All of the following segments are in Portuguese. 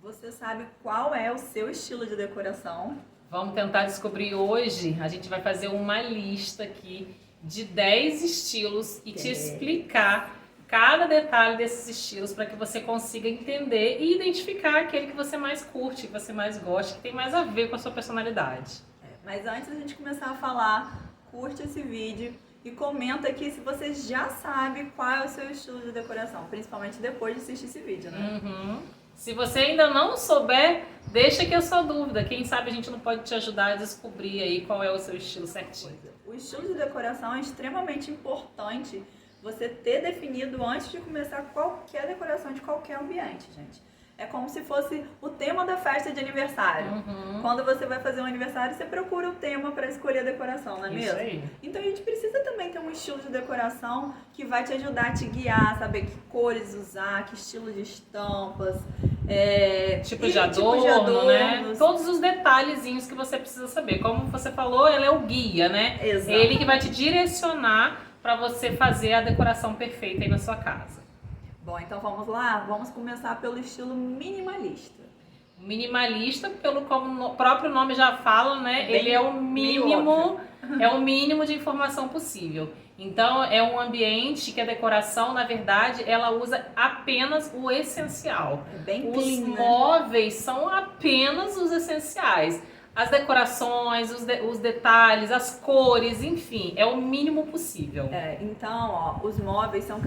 Você sabe qual é o seu estilo de decoração? Vamos tentar descobrir hoje. A gente vai fazer uma lista aqui de 10 estilos e te explicar cada detalhe desses estilos para que você consiga entender e identificar aquele que você mais curte, que você mais gosta, que tem mais a ver com a sua personalidade. Mas antes da gente começar a falar, curte esse vídeo e comenta aqui se você já sabe qual é o seu estilo de decoração, principalmente depois de assistir esse vídeo, né? Se você ainda não souber, deixa aqui a sua dúvida. Quem sabe a gente não pode te ajudar a descobrir aí qual é o seu estilo certinho. O estilo de decoração é extremamente importante você ter definido antes de começar qualquer decoração de qualquer ambiente, gente. É como se fosse o tema da festa de aniversário. Quando você vai fazer um aniversário, você procura o tema para escolher a decoração, não é mesmo? Aí. Então a gente precisa também ter um estilo de decoração que vai te ajudar a te guiar, saber que cores usar, que estilo de estampas, Tipo de adorno, né? Todos os detalhezinhos que você precisa saber. Como você falou, ele é o guia, né? Exato. Ele que vai te direcionar para você fazer a decoração perfeita aí na sua casa. Bom, então vamos lá? Vamos começar pelo estilo minimalista. Minimalista, pelo como o próprio nome já fala, né? Bem Ele é o meio mínimo, é o mínimo de informação possível. Então é um ambiente que a decoração, na verdade, ela usa apenas o essencial. É bem Os clean, né? móveis são apenas os essenciais. As decorações, os detalhes, as cores, enfim, é o mínimo possível. Então, ó, os móveis são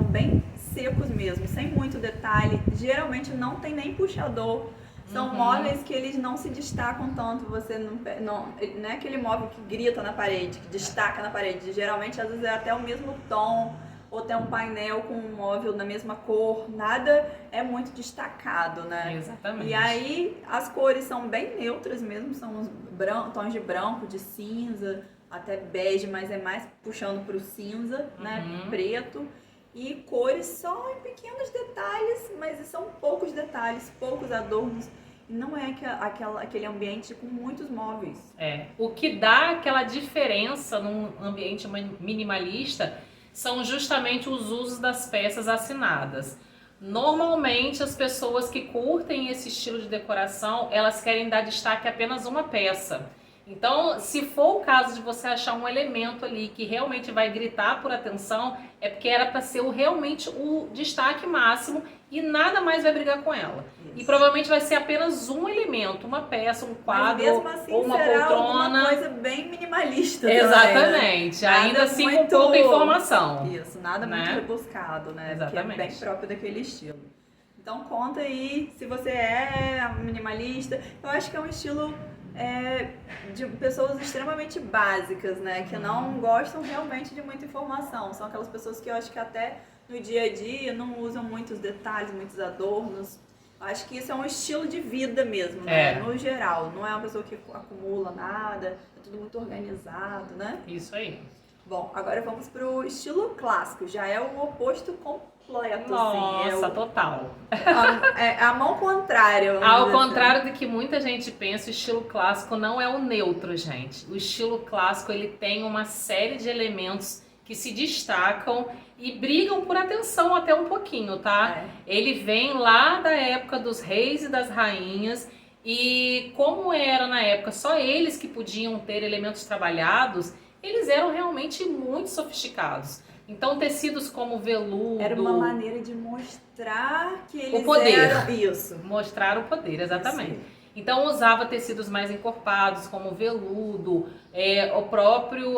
bem secos mesmo, sem muito detalhe. Geralmente não tem nem puxador. São móveis que eles não se destacam tanto. Você não é aquele móvel que grita na parede, que destaca na parede. Geralmente, às vezes, é até o mesmo tom, ou tem um painel com um móvel da mesma cor. Nada é muito destacado, né? Exatamente. E aí, as cores são bem neutras mesmo, são os tons de branco, de cinza, até bege, mas é mais puxando para o cinza, né? Preto. E cores só em pequenos detalhes, mas são poucos detalhes, poucos adornos. E não é aquele ambiente com muitos móveis. O que dá aquela diferença num ambiente minimalista são justamente os usos das peças assinadas. Normalmente as pessoas que curtem esse estilo de decoração, elas querem dar destaque a apenas uma peça. Então, se for o caso de você achar um elemento ali que realmente vai gritar por atenção, é porque era para ser realmente o destaque máximo e nada mais vai brigar com ela. E provavelmente vai ser apenas um elemento, uma peça, um quadro, mas mesmo assim, ou uma será poltrona. Alguma coisa bem minimalista também, Exatamente, né? ainda assim com pouca informação. Isso, nada muito rebuscado, né? Exatamente. Que é bem próprio daquele estilo. Então conta aí se você é minimalista. Eu acho que é um estilo de pessoas extremamente básicas, né? Que não gostam realmente de muita informação. São aquelas pessoas que eu acho que até no dia a dia não usam muitos detalhes, muitos adornos. Acho que isso é um estilo de vida mesmo, né? No geral. Não é uma pessoa que acumula nada, é tudo muito organizado, né? Isso aí. Bom, agora vamos pro estilo clássico. Já é o oposto completo. Nossa, assim, total. A mão contrária. Ao contrário do que muita gente pensa, o estilo clássico não é o neutro, gente. O estilo clássico, ele tem uma série de elementos que se destacam e brigam por atenção até um pouquinho, tá? Ele vem lá da época dos reis e das rainhas e como era na época só eles que podiam ter elementos trabalhados, eles eram realmente muito sofisticados. Então tecidos como veludo... Era uma maneira de mostrar que eles o poder. eram... Isso. Mostrar o poder, exatamente. Então usava tecidos mais encorpados, como veludo,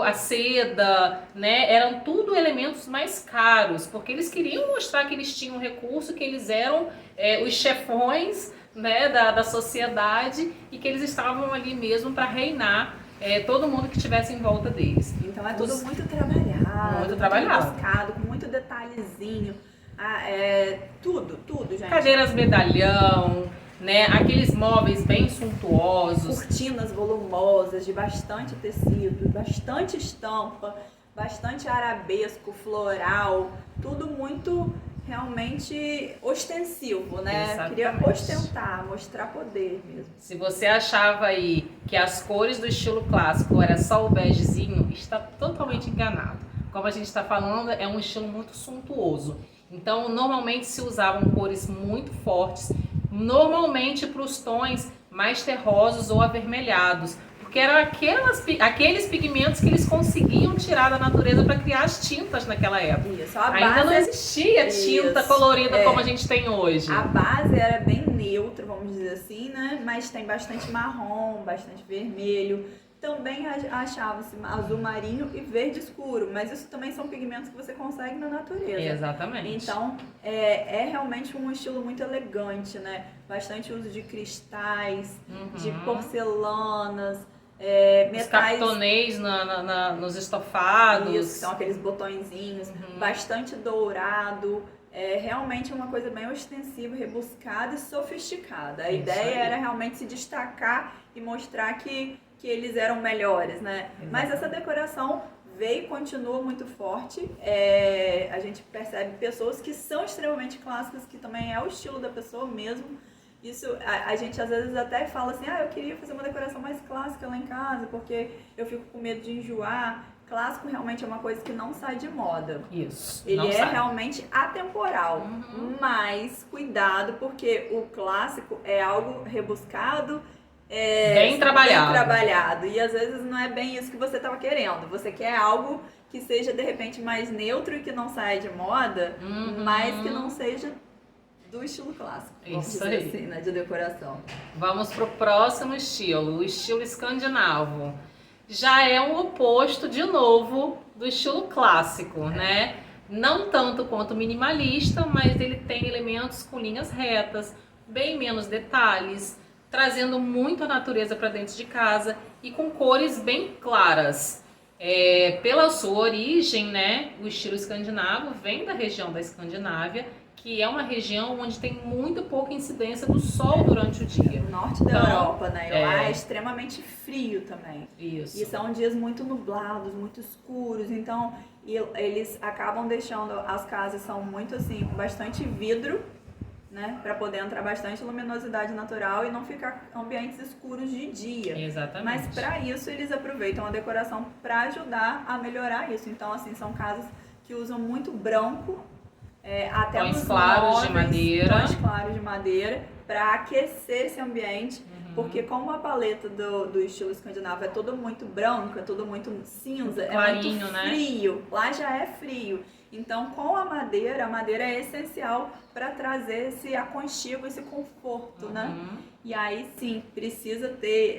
a seda, né? Eram tudo elementos mais caros, porque eles queriam mostrar que eles tinham recurso, que eles eram os chefões, né, da sociedade e que eles estavam ali mesmo para reinar todo mundo que estivesse em volta deles. Então é tudo muito trabalhado, muito trabalhado, buscado, com muito detalhezinho, tudo, gente. Cadeiras medalhão, né? Aqueles móveis bem suntuosos. Cortinas volumosas, de bastante tecido, bastante estampa, bastante arabesco, floral, tudo muito realmente ostensivo, né? Exatamente. Queria ostentar, mostrar poder mesmo. Se você achava aí que as cores do estilo clássico era só o begezinho, está totalmente enganado. Como a gente está falando, é um estilo muito suntuoso. Então, normalmente se usavam cores muito fortes, normalmente para os tons mais terrosos ou avermelhados, porque eram aqueles pigmentos que eles conseguiam tirar da natureza para criar as tintas naquela época. Isso, a Ainda base não existia tinta colorida como a gente tem hoje. A base era bem neutra, vamos dizer assim, né? Mas tem bastante marrom, bastante vermelho. Também achava-se azul marinho e verde escuro, mas isso também são pigmentos que você consegue na natureza. Exatamente. Então, é realmente um estilo muito elegante, né? Bastante uso de cristais, de porcelanas, metais. Os cartonês nos estofados. Isso, são aqueles botõezinhos, bastante dourado. É realmente uma coisa bem ostensiva, rebuscada e sofisticada. A ideia era realmente se destacar e mostrar que eles eram melhores, né? Exatamente. Mas essa decoração veio e continua muito forte. A gente percebe pessoas que são extremamente clássicas, que também é o estilo da pessoa mesmo. Isso, a gente às vezes até fala assim, eu queria fazer uma decoração mais clássica lá em casa, porque eu fico com medo de enjoar. Clássico realmente é uma coisa que não sai de moda. Isso. Ele realmente atemporal. Mas cuidado, porque o clássico é algo rebuscado, bem trabalhado. E às vezes não é bem isso que você estava querendo. Você quer algo que seja de repente mais neutro e que não saia de moda, mas que não seja do estilo clássico. Vamos dizer assim, né, de decoração. Vamos pro próximo estilo, o estilo escandinavo. Já é um oposto, de novo, do estilo clássico, né? Não tanto quanto minimalista, mas ele tem elementos com linhas retas, bem menos detalhes, trazendo muito a natureza para dentro de casa e com cores bem claras. Pela sua origem, né, o estilo escandinavo vem da região da Escandinávia, que é uma região onde tem muito pouca incidência do sol durante o dia. O norte da Europa, né? E lá é extremamente frio também. Isso. E são dias muito nublados, muito escuros, então eles acabam deixando, as casas são muito assim, com bastante vidro, né? Para poder entrar bastante luminosidade natural e não ficar ambientes escuros de dia. Exatamente. Mas para isso eles aproveitam a decoração para ajudar a melhorar isso. Então assim, são casas que usam muito branco, até tons claros de madeira, para aquecer esse ambiente, porque como a paleta do estilo escandinavo é todo muito branco, é todo muito cinza, clarinho, é muito frio, né? Lá já é frio. Então, com a madeira é essencial para trazer esse aconchego, esse conforto, né? E aí sim, precisa ter,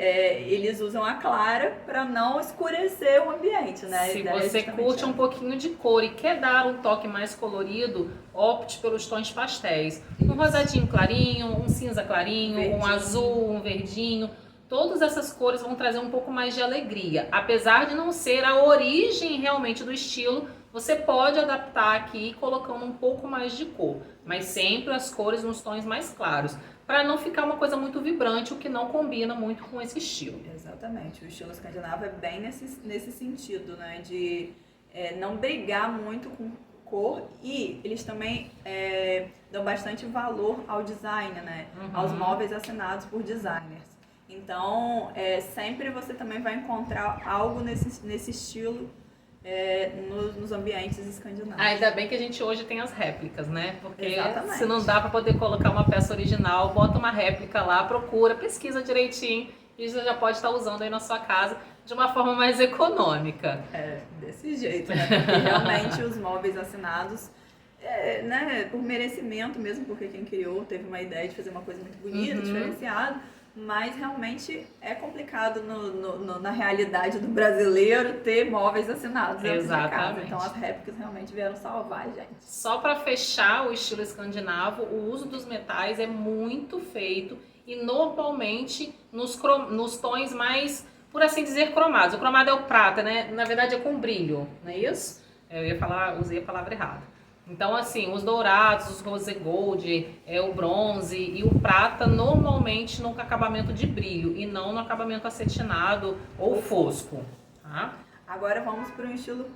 eles usam a clara para não escurecer o ambiente, né? Se você curte um pouquinho de cor e quer dar um toque mais colorido, opte pelos tons pastéis. Um rosadinho clarinho, um cinza clarinho, verdinho. Um azul, um verdinho. Todas essas cores vão trazer um pouco mais de alegria. Apesar de não ser a origem realmente do estilo, você pode adaptar aqui colocando um pouco mais de cor, mas sempre as cores nos tons mais claros, para não ficar uma coisa muito vibrante, o que não combina muito com esse estilo. Exatamente, o estilo escandinavo é bem nesse sentido, né, de não brigar muito com cor, e eles também dão bastante valor ao design, né, aos móveis assinados por designers. Então, sempre você também vai encontrar algo nesse estilo nos ambientes escandinavos. Ainda bem que a gente hoje tem as réplicas, né? Porque se não dá para poder colocar uma peça original, bota uma réplica lá, procura, pesquisa direitinho e você já pode estar usando aí na sua casa de uma forma mais econômica. Desse jeito, né? Porque realmente os móveis assinados, né, por merecimento mesmo, porque quem criou teve uma ideia de fazer uma coisa muito bonita, diferenciada. Mas realmente é complicado na realidade do brasileiro ter móveis assinados dentro de casa. Então as réplicas realmente vieram salvar a gente. Só para fechar o estilo escandinavo, o uso dos metais é muito feito e normalmente nos tons mais, por assim dizer, cromados. O cromado é o prata, né? Na verdade é com brilho, não é isso? Usei a palavra errada. Então, assim, os dourados, os rose gold, o bronze e o prata, normalmente no acabamento de brilho e não no acabamento acetinado ou fosco. Tá? Agora vamos para um estilo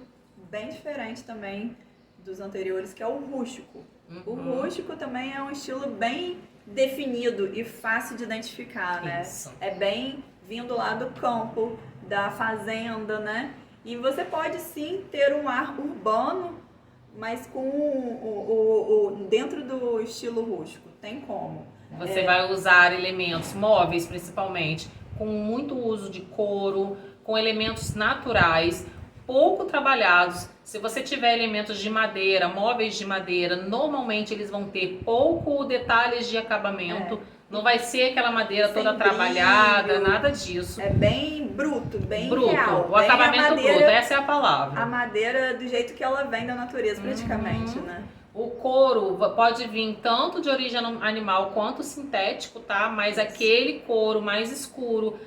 bem diferente também dos anteriores, que é o rústico. O rústico também é um estilo bem definido e fácil de identificar, né? Isso. É bem vindo lá do campo, da fazenda, né? E você pode sim ter um ar urbano, mas com dentro do estilo rústico, tem como. Você vai usar elementos móveis, principalmente, com muito uso de couro, com elementos naturais, pouco trabalhados. Se você tiver elementos de madeira, móveis de madeira, normalmente eles vão ter pouco detalhes de acabamento. Não vai ser aquela madeira toda trabalhada, nada disso. É bem bruto, bem bruto. real. O acabamento bruto, essa é a palavra. A madeira do jeito que ela vem da natureza, praticamente, né? O couro pode vir tanto de origem animal quanto sintético, tá? Mas aquele couro mais escuro.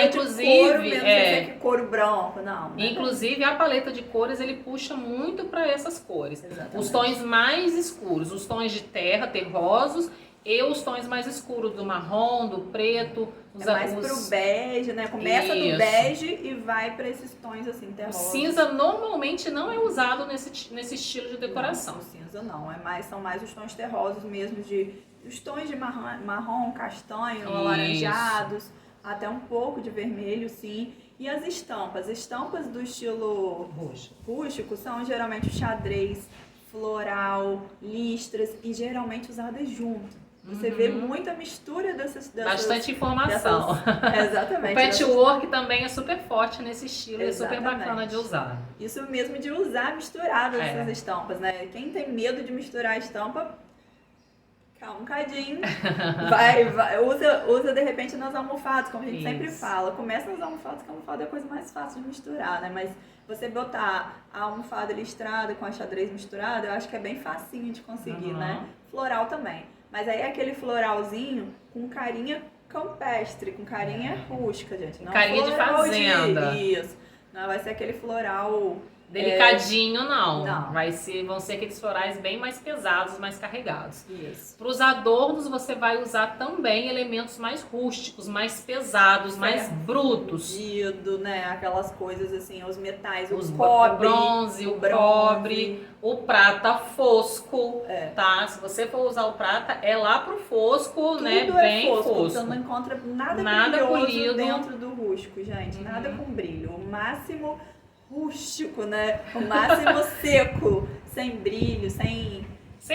Inclusive, couro mesmo, que couro branco, não. Inclusive a paleta de cores ele puxa muito para essas cores. Exatamente. Os tons mais escuros, os tons de terra, terrosos, e os tons mais escuros do marrom, do preto, os mais pro bege, né? Começa do bege e vai para esses tons assim terrosos. O cinza normalmente não é usado nesse estilo de decoração. Não, o cinza não, são mais os tons terrosos mesmo, os tons de marrom, castanho, alaranjados, até um pouco de vermelho, sim. E as estampas do estilo rústico são geralmente xadrez, floral, listras e geralmente usadas junto. Você vê muita mistura dessas bastante informação. Exatamente. O patchwork também é super forte nesse estilo, exatamente. É super bacana de usar. Isso mesmo de usar misturado essas estampas, né? Quem tem medo de misturar a estampa, calma um cadinho, usa de repente nas almofadas, como a gente sempre fala. Começa nas almofadas, que a almofada é a coisa mais fácil de misturar, né? Mas você botar a almofada listrada com a xadrez misturada, eu acho que é bem facinho de conseguir, né? Floral também. Mas aí é aquele floralzinho com carinha campestre, com carinha rústica, gente. Não carinha de fazenda. Isso. Não vai ser aquele floral... delicadinho, não. Vão ser aqueles florais bem mais pesados, mais carregados. Isso. Para os adornos, você vai usar também elementos mais rústicos, mais pesados, mais brutos. Fundido, né? Aquelas coisas assim, os metais, o cobre, o bronze, o cobre, o prata fosco, tá? Se você for usar o prata, é lá pro fosco, tudo, né? Bem fosco. Você não encontra nada polido dentro do rústico, gente. Nada com brilho. O máximo rústico, né? O máximo seco, sem brilho, sem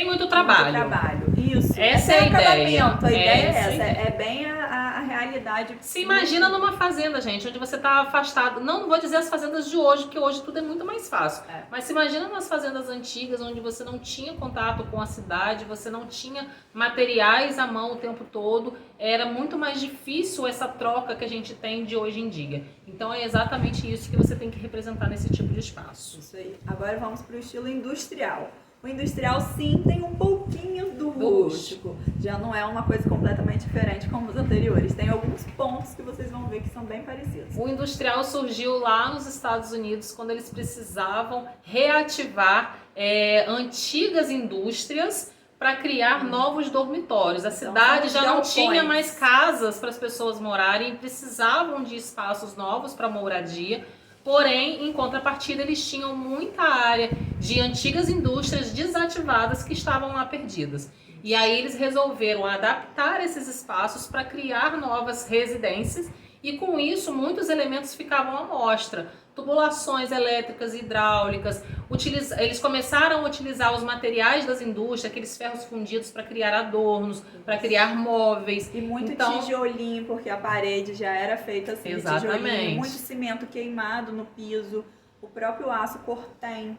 muito trabalho. Isso. Essa é a ideia. A ideia é essa. É bem a realidade. Se imagina numa fazenda, gente, onde você está afastado. Não vou dizer as fazendas de hoje, porque hoje tudo é muito mais fácil. Mas se imagina nas fazendas antigas, onde você não tinha contato com a cidade, você não tinha materiais à mão o tempo todo. Era muito mais difícil essa troca que a gente tem de hoje em dia. Então é exatamente isso que você tem que representar nesse tipo de espaço. Isso aí. Agora vamos para o estilo industrial. O industrial, sim, tem um pouquinho do rústico. Já não é uma coisa completamente diferente como os anteriores. Tem alguns pontos que vocês vão ver que são bem parecidos. O industrial surgiu lá nos Estados Unidos quando eles precisavam reativar antigas indústrias para criar novos dormitórios. A cidade já não tinha mais casas para as pessoas morarem, precisavam de espaços novos para moradia. Porém, em contrapartida, eles tinham muita área de antigas indústrias desativadas que estavam lá perdidas. E aí eles resolveram adaptar esses espaços para criar novas residências e com isso muitos elementos ficavam à mostra. Tubulações elétricas e hidráulicas, eles começaram a utilizar os materiais das indústrias, aqueles ferros fundidos para criar adornos, para criar móveis. E muito tijolinho, porque a parede já era feita assim, exatamente. De tijolinho, muito cimento queimado no piso, o próprio aço cortem.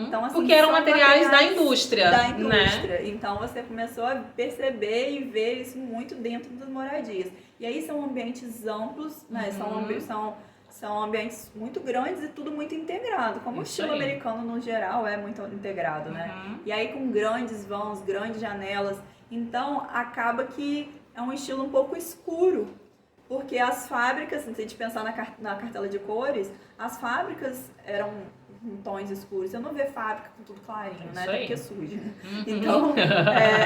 Então, assim, porque eram materiais da indústria. Né? Então você começou a perceber e ver isso muito dentro das moradias. E aí são ambientes amplos, né? São ambientes muito grandes e tudo muito integrado, como o estilo americano no geral é muito integrado, né? E aí com grandes vãos, grandes janelas, então acaba que é um estilo um pouco escuro, porque as fábricas, se a gente pensar na cartela de cores, as fábricas eram em tons escuros. Você não vê fábrica com tudo clarinho, né? Até porque é sujo. Então,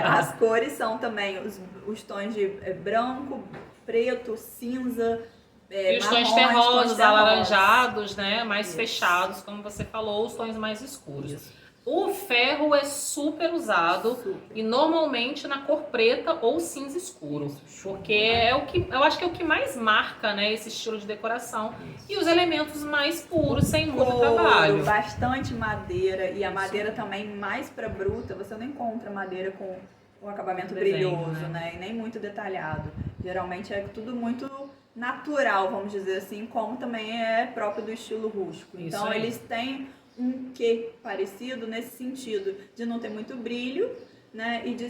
as cores são também os tons de branco, preto, cinza, e os tons terrosos, alaranjados, né? Mais fechados, como você falou, os tons mais escuros. O ferro é super usado e normalmente na cor preta ou cinza escuro, porque eu acho que é o que mais marca, né, esse estilo de decoração. E os elementos mais puros, sem muito trabalho. Bastante madeira, e a madeira também mais para bruta. Você não encontra madeira com um acabamento Desenho, brilhoso, né? E nem muito detalhado. Geralmente é tudo muito natural, vamos dizer assim, como também é próprio do estilo rústico. Isso Então aí. eles têm um quê parecido nesse sentido de não ter muito brilho, né? E de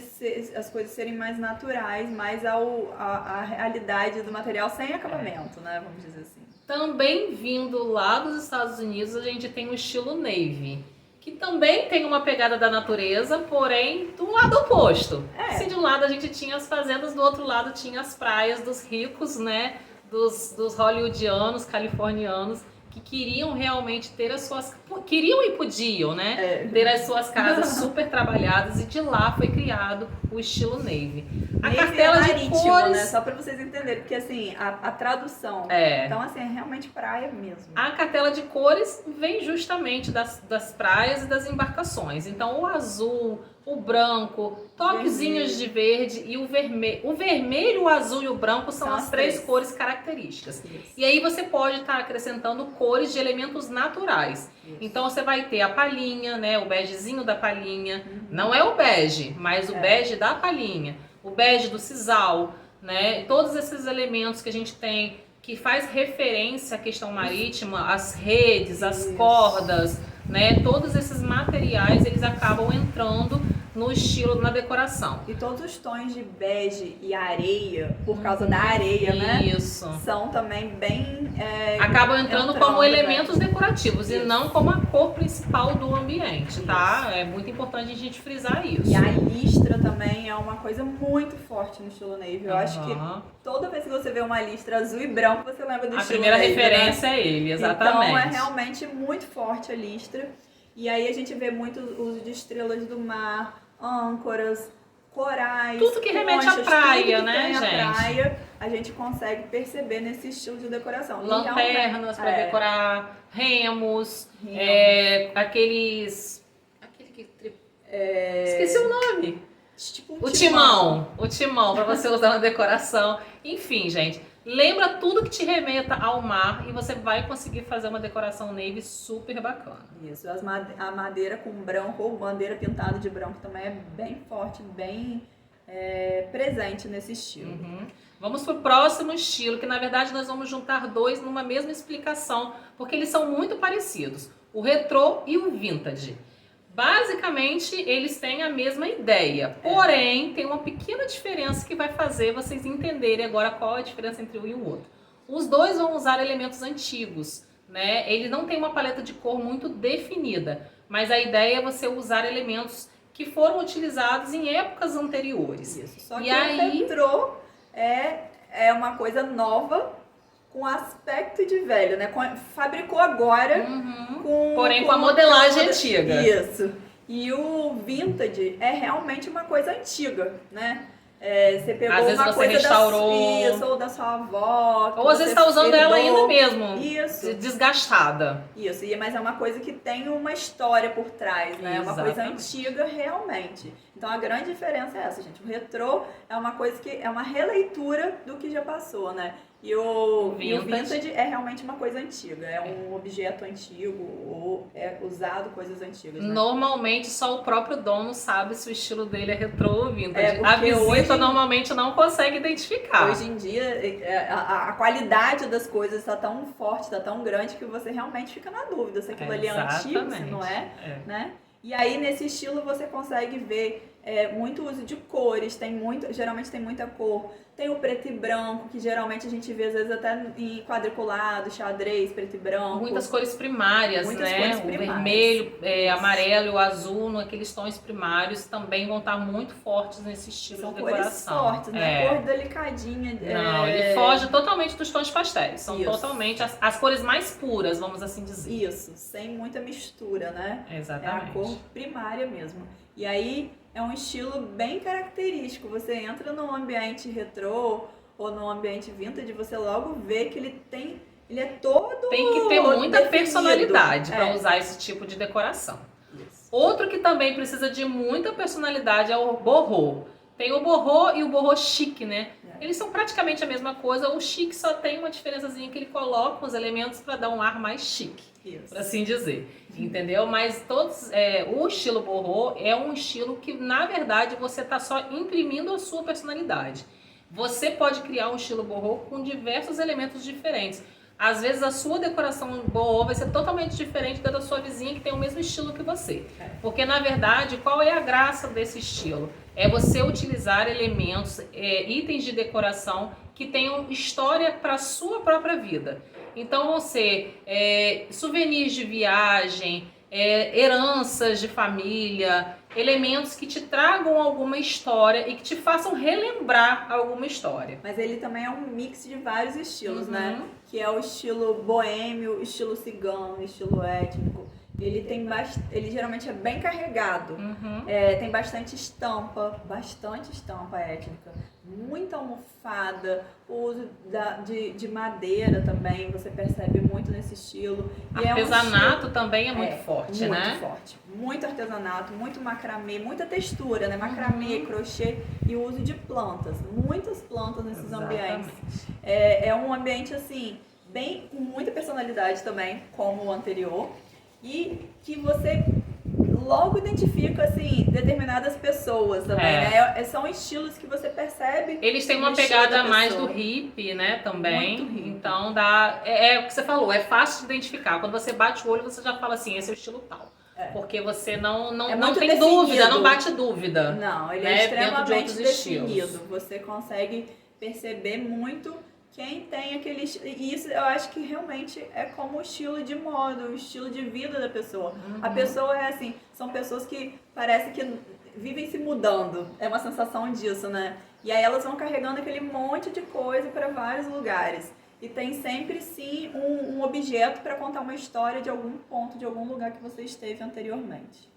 as coisas serem mais naturais, mais à realidade do material sem acabamento, né? Vamos dizer assim. Também vindo lá dos Estados Unidos, a gente tem o estilo navy, que também tem uma pegada da natureza, porém do lado oposto. Se de um lado a gente tinha as fazendas, do outro lado tinha as praias dos ricos, né? Dos hollywoodianos, californianos, que queriam realmente ter as suas... Queriam e podiam, né? Ter as suas casas super trabalhadas, e de lá foi criado o estilo navy. A cartela de cores... né? Só pra vocês entenderem, porque assim, a tradução... Então assim, é realmente praia mesmo. A cartela de cores vem justamente das praias e das embarcações. Então o azul, o branco, toquezinhos de verde e o vermelho. O vermelho, o azul e o branco são as três cores características. Isso. E aí você pode estar acrescentando cores de elementos naturais. Isso. Então você vai ter a palhinha, né? O begezinho da palhinha. Não é o bege, mas o bege da palhinha. O bege do sisal, né? Todos esses elementos que a gente tem que faz referência à questão marítima, as redes, as cordas, né? Todos esses materiais, eles acabam entrando no estilo, na decoração. E todos os tons de bege e areia, por causa da areia, né? Isso. São também bem... acabam entrando como elementos decorativos e não como a cor principal do ambiente, tá? É muito importante a gente frisar isso. E a listra também é uma coisa muito forte no estilo navy. Eu acho que toda vez que você vê uma listra azul e branco, você lembra do estilo navy. A primeira referência é ele, exatamente. Então é realmente muito forte a listra. E aí a gente vê muito uso de estrelas do mar, âncoras, corais, tudo que remete à praia, né, gente? A praia, a gente consegue perceber nesse estilo de decoração. Lanternas para decorar, remos. aqueles... Esqueci o nome. Tipo o timão para você usar na decoração. Enfim, gente, lembra tudo que te remeta ao mar e você vai conseguir fazer uma decoração navy super bacana. Isso, a madeira com branco ou bandeira pintada de branco também é bem forte, bem presente nesse estilo. Vamos pro próximo estilo, que na verdade nós vamos juntar dois numa mesma explicação, porque eles são muito parecidos, o retrô e o vintage. Basicamente, eles têm a mesma ideia, porém, tem uma pequena diferença que vai fazer vocês entenderem agora qual é a diferença entre um e o outro. Os dois vão usar elementos antigos, né? Ele não tem uma paleta de cor muito definida, mas a ideia é você usar elementos que foram utilizados em épocas anteriores. Isso, só que o retrô é uma coisa nova, com aspecto de velho, né? Fabricou agora, porém com a modelagem antiga. Isso. E o vintage é realmente uma coisa antiga, né? Você pegou às vezes uma você coisa restaurou. ou da sua avó. Ou às vezes está usando ela ainda mesmo. Isso. Desgastada. Isso, mas é uma coisa que tem uma história por trás, né? É uma coisa antiga realmente. Então a grande diferença é essa, gente. O retrô é uma coisa que é uma releitura do que já passou, né? E o vintage é realmente uma coisa antiga, é um objeto antigo ou é usado coisas antigas, né? Normalmente só o próprio dono sabe se o estilo dele é retrô ou vintage. A visita normalmente não consegue identificar. Hoje em dia a qualidade das coisas está tão forte, está tão grande que você realmente fica na dúvida se aquilo ali é antigo, se não é, né? E aí nesse estilo você consegue ver muito uso de cores, geralmente tem muita cor. Tem o preto e branco, que geralmente a gente vê às vezes até em quadriculado, xadrez, preto e branco. Muitas cores primárias, Muitas né? cores o primárias. Vermelho, amarelo e o azul, naqueles tons primários, também vão estar muito fortes nesse estilo São de decoração. Cores fortes, né? Cor delicadinha. Não, ele foge totalmente dos tons pastéis. São Isso. totalmente as cores mais puras, vamos assim dizer. Isso, sem muita mistura, né? Exatamente. É a cor primária mesmo. E aí é um estilo bem característico. Você entra num ambiente retrô ou num ambiente vintage, você logo vê que ele é todo tem que ter muita definido. Personalidade para usar esse tipo de decoração. Isso. Outro que também precisa de muita personalidade é o boho. Tem o boho e o boho chique, né? Eles são praticamente a mesma coisa, o chique só tem uma diferençazinha que ele coloca os elementos para dar um ar mais chique, por assim dizer, entendeu? Mas o estilo boho é um estilo que, na verdade, você está só imprimindo a sua personalidade. Você pode criar um estilo boho com diversos elementos diferentes. Às vezes a sua decoração boho vai ser totalmente diferente da sua vizinha que tem o mesmo estilo que você. Porque, na verdade, qual é a graça desse estilo? É você utilizar elementos, itens de decoração que tenham história para a sua própria vida. Então vão ser souvenirs de viagem, heranças de família, elementos que te tragam alguma história e que te façam relembrar alguma história. Mas ele também é um mix de vários estilos, né? Que é o estilo boêmio, estilo cigano, estilo étnico. Ele geralmente é bem carregado. Tem bastante estampa étnica, muita almofada, o uso de madeira também, você percebe muito nesse estilo. Artesanato também é muito forte, muito né? Muito forte. Muito artesanato, muito macramê, muita textura, né? Macramê, crochê e o uso de plantas. Muitas plantas nesses ambientes. É um ambiente, assim, com muita personalidade também, como o anterior. E que você logo identifica, assim, determinadas pessoas também, né? São estilos que você percebe. Eles têm uma pegada mais do hippie, né, também. Muito hippie. Então é o que você falou, é fácil de identificar. Quando você bate o olho, você já fala assim, esse é o estilo tal. Porque você não tem definido. Dúvida, não bate dúvida. Não, ele né, é extremamente definido. Estilos. Você consegue perceber muito quem tem aquele estilo. E isso eu acho que realmente é como o estilo de moda, o estilo de vida da pessoa. A pessoa é assim, são pessoas que parece que vivem se mudando. É uma sensação disso, né? E aí elas vão carregando aquele monte de coisa para vários lugares. E tem sempre, sim, um objeto para contar uma história de algum ponto, de algum lugar que você esteve anteriormente.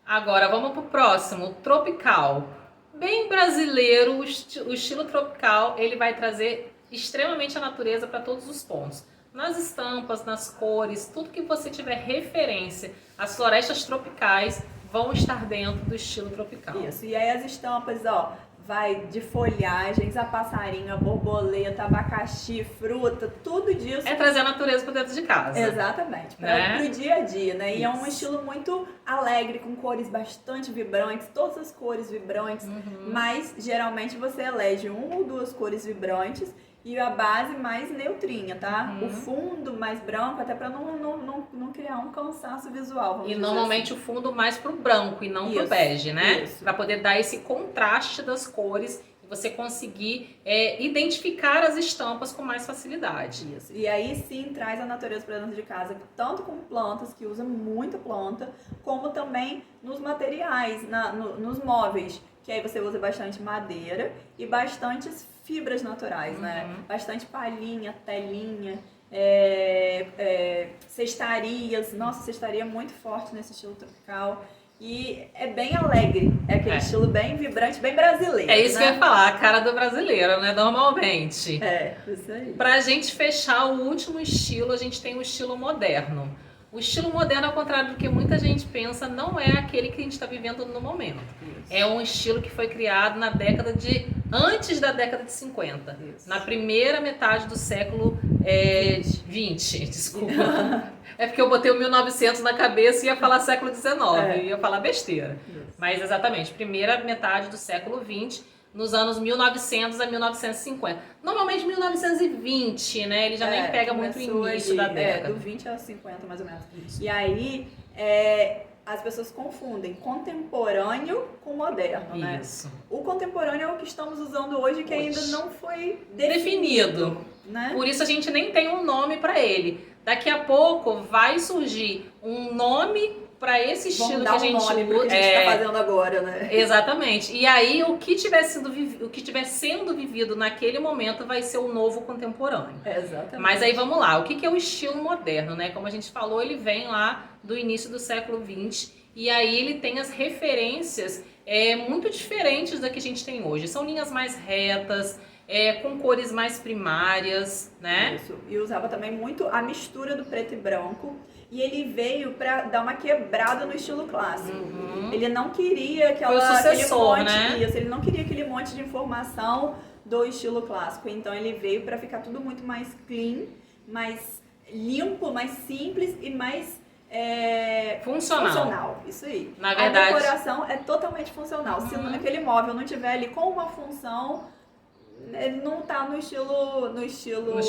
Agora, vamos pro próximo, tropical. Bem brasileiro, o estilo tropical, ele vai trazer extremamente a natureza para todos os pontos. Nas estampas, nas cores, tudo que você tiver referência, as florestas tropicais vão estar dentro do estilo tropical. Isso, e aí as estampas, ó, vai de folhagens, a passarinho, a borboleta, abacaxi, fruta, tudo disso. É trazer a natureza para dentro de casa. Exatamente, pro dia a dia, né? E é um estilo muito alegre, com cores bastante vibrantes, todas as cores vibrantes, mas geralmente você elege uma ou duas cores vibrantes e a base mais neutrinha, tá? O fundo mais branco, até para não criar um cansaço visual. E normalmente assim. O fundo mais pro branco e não pro bege, né? Para poder dar esse contraste das cores e você conseguir identificar as estampas com mais facilidade. Isso. E aí sim traz a natureza para dentro de casa, tanto com plantas, que usa muita planta, como também nos materiais, nos móveis, que aí você usa bastante madeira e bastantes fibras naturais, né? Bastante palhinha, telinha, cestarias. Nossa, cestaria é muito forte nesse estilo tropical. E é bem alegre, é aquele estilo bem vibrante, bem brasileiro. É isso né? que eu ia falar, a cara do brasileiro, né? Normalmente. Isso aí. Pra gente fechar o último estilo, a gente tem o estilo moderno. O estilo moderno, ao contrário do que muita gente pensa, não é aquele que a gente está vivendo no momento. Isso. É um estilo que foi criado antes da década de 50. Isso. Na primeira metade do século 20, desculpa. É porque eu botei o 1900 na cabeça e ia falar século 19, ia falar besteira. Isso. Mas exatamente, primeira metade do século 20. Nos anos 1900 a 1950. Normalmente 1920, né? Ele já nem pega muito o início da década. Do 20 aos 50, mais ou menos. Isso. E aí, as pessoas confundem contemporâneo com moderno, né? Isso. O contemporâneo é o que estamos usando hoje, que ainda não foi definido. Né? Por isso a gente nem tem um nome para ele. Daqui a pouco vai surgir um nome para esse estilo que a gente usa. Que a gente tá fazendo agora, né? Exatamente. E aí o que tiver sendo vivido naquele momento vai ser o novo contemporâneo. Exatamente. Mas aí vamos lá, o que é o estilo moderno, né? Como a gente falou, ele vem lá do início do século XX e aí ele tem as referências muito diferentes da que a gente tem hoje. São linhas mais retas, com cores mais primárias, né? Isso. E usava também muito a mistura do preto e branco. E ele veio para dar uma quebrada no estilo clássico. Ele não queria aquele monte, né? Ele não queria aquele monte de informação do estilo clássico. Então ele veio para ficar tudo muito mais clean, mais limpo, mais simples e mais funcional. Isso aí. Na verdade, a decoração é totalmente funcional. Se aquele móvel não tiver ali com uma função, ele não tá no estilo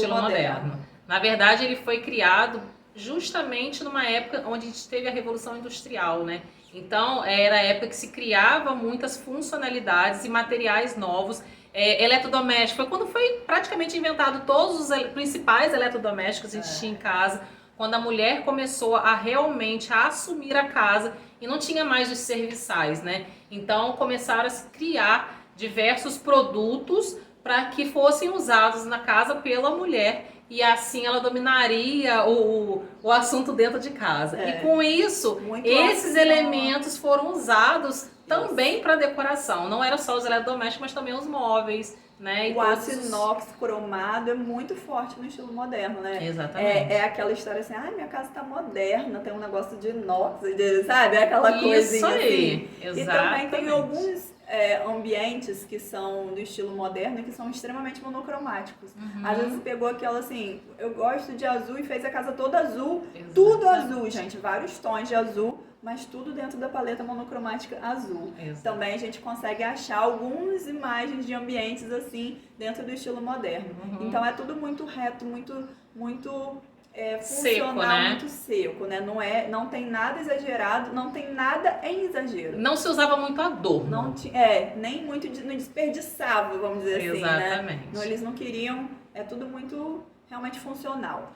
moderno. Na verdade, ele foi criado justamente numa época onde a gente teve a Revolução Industrial, né? Então, era a época que se criava muitas funcionalidades e materiais novos. Eletrodoméstico, foi quando foi praticamente inventado todos os principais eletrodomésticos que a gente tinha em casa, quando a mulher começou a realmente assumir a casa e não tinha mais os serviçais, né? Então, começaram a se criar diversos produtos para que fossem usados na casa pela mulher e assim ela dominaria o assunto dentro de casa. E com isso, esses elementos foram usados também para decoração. Não era só os eletrodomésticos, mas também os móveis, né? E o aço inox cromado é muito forte no estilo moderno, né? Exatamente. É aquela história assim, minha casa tá moderna, tem um negócio de inox, sabe? É aquela coisinha isso aí, assim. Exatamente. E também tem alguns ambientes que são do estilo moderno e que são extremamente monocromáticos. Às vezes pegou aquela assim, eu gosto de azul e fez a casa toda azul, tudo azul, gente, vários tons de azul, mas tudo dentro da paleta monocromática azul. Também a gente consegue achar algumas imagens de ambientes assim dentro do estilo moderno. Então é tudo muito reto, muito funcional, seco, né? muito seco, né? Não tem nada exagerado, não tem nada em exagero. Não se usava muito adorno. Nem muito, não desperdiçava, vamos dizer assim, Exatamente. né? Eles não queriam, é tudo muito realmente funcional.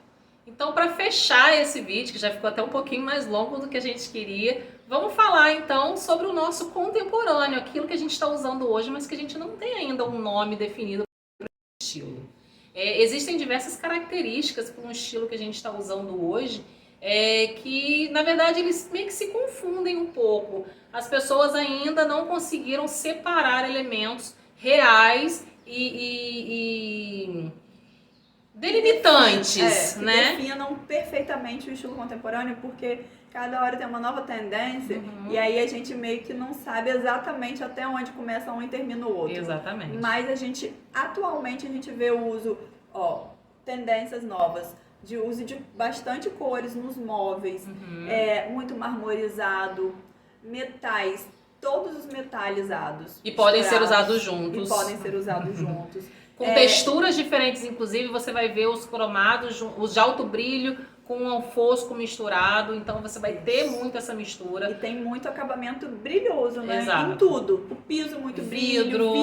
Então, para fechar esse vídeo, que já ficou até um pouquinho mais longo do que a gente queria, vamos falar então sobre o nosso contemporâneo, aquilo que a gente está usando hoje, mas que a gente não tem ainda um nome definido para o estilo. Existem diversas características para um estilo que a gente está usando hoje, que na verdade eles meio que se confundem um pouco. As pessoas ainda não conseguiram separar elementos reais e delimitantes, né? Que definam perfeitamente o estilo contemporâneo, porque cada hora tem uma nova tendência e aí a gente meio que não sabe exatamente até onde começa um e termina o outro. Exatamente. Mas atualmente a gente vê o uso, tendências novas, de uso de bastante cores nos móveis, muito marmorizado, metais, todos os metalizados. E podem ser usados juntos. Com texturas diferentes, inclusive, você vai ver os cromados, os de alto brilho com o fosco misturado, então você vai ter muito essa mistura. E tem muito acabamento brilhoso, né? Exato. Em tudo. O piso muito vidro,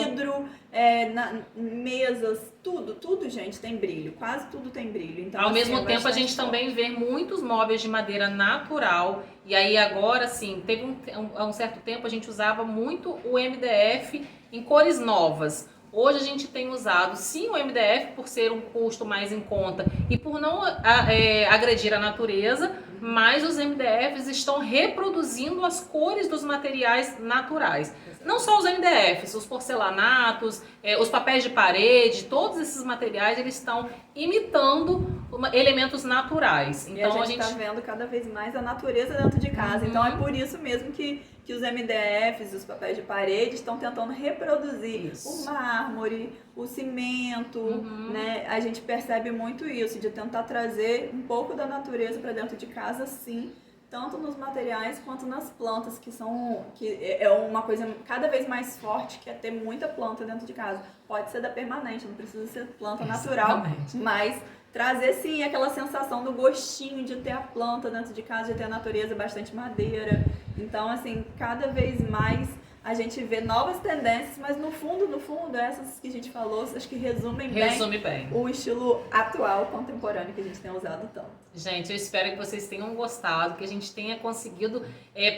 mesas, tudo, gente, tem brilho. Quase tudo tem brilho. Então, ao mesmo tempo, a gente também vê muitos móveis de madeira natural. E aí agora, sim, teve há um certo tempo a gente usava muito o MDF em cores novas. Hoje a gente tem usado, sim, o MDF por ser um custo mais em conta e por não agredir a natureza, mas os MDFs estão reproduzindo as cores dos materiais naturais. Não só os MDFs, os porcelanatos, os papéis de parede, todos esses materiais eles estão imitando elementos naturais. Então a gente está vendo cada vez mais a natureza dentro de casa. Então é por isso mesmo que os MDFs, os papéis de parede estão tentando reproduzir o mármore, o cimento, né? A gente percebe muito isso, de tentar trazer um pouco da natureza para dentro de casa, sim, tanto nos materiais quanto nas plantas, que é uma coisa cada vez mais forte, que é ter muita planta dentro de casa. Pode ser da permanente, não precisa ser planta natural, mas trazer sim aquela sensação do gostinho de ter a planta dentro de casa, de ter a natureza, bastante madeira. Então, assim, cada vez mais a gente vê novas tendências, mas no fundo, essas que a gente falou, acho que resume bem o estilo atual, contemporâneo que a gente tem usado tanto. Gente, eu espero que vocês tenham gostado, que a gente tenha conseguido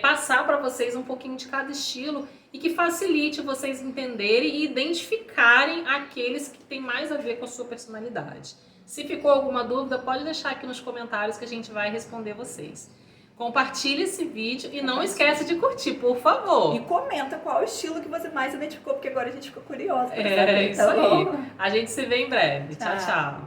passar para vocês um pouquinho de cada estilo e que facilite vocês entenderem e identificarem aqueles que têm mais a ver com a sua personalidade. Se ficou alguma dúvida, pode deixar aqui nos comentários que a gente vai responder vocês. Compartilhe esse vídeo e não esquece de curtir, por favor. E comenta qual estilo que você mais identificou, porque agora a gente ficou curiosa. Isso aí. A gente se vê em breve. Tchau, tchau.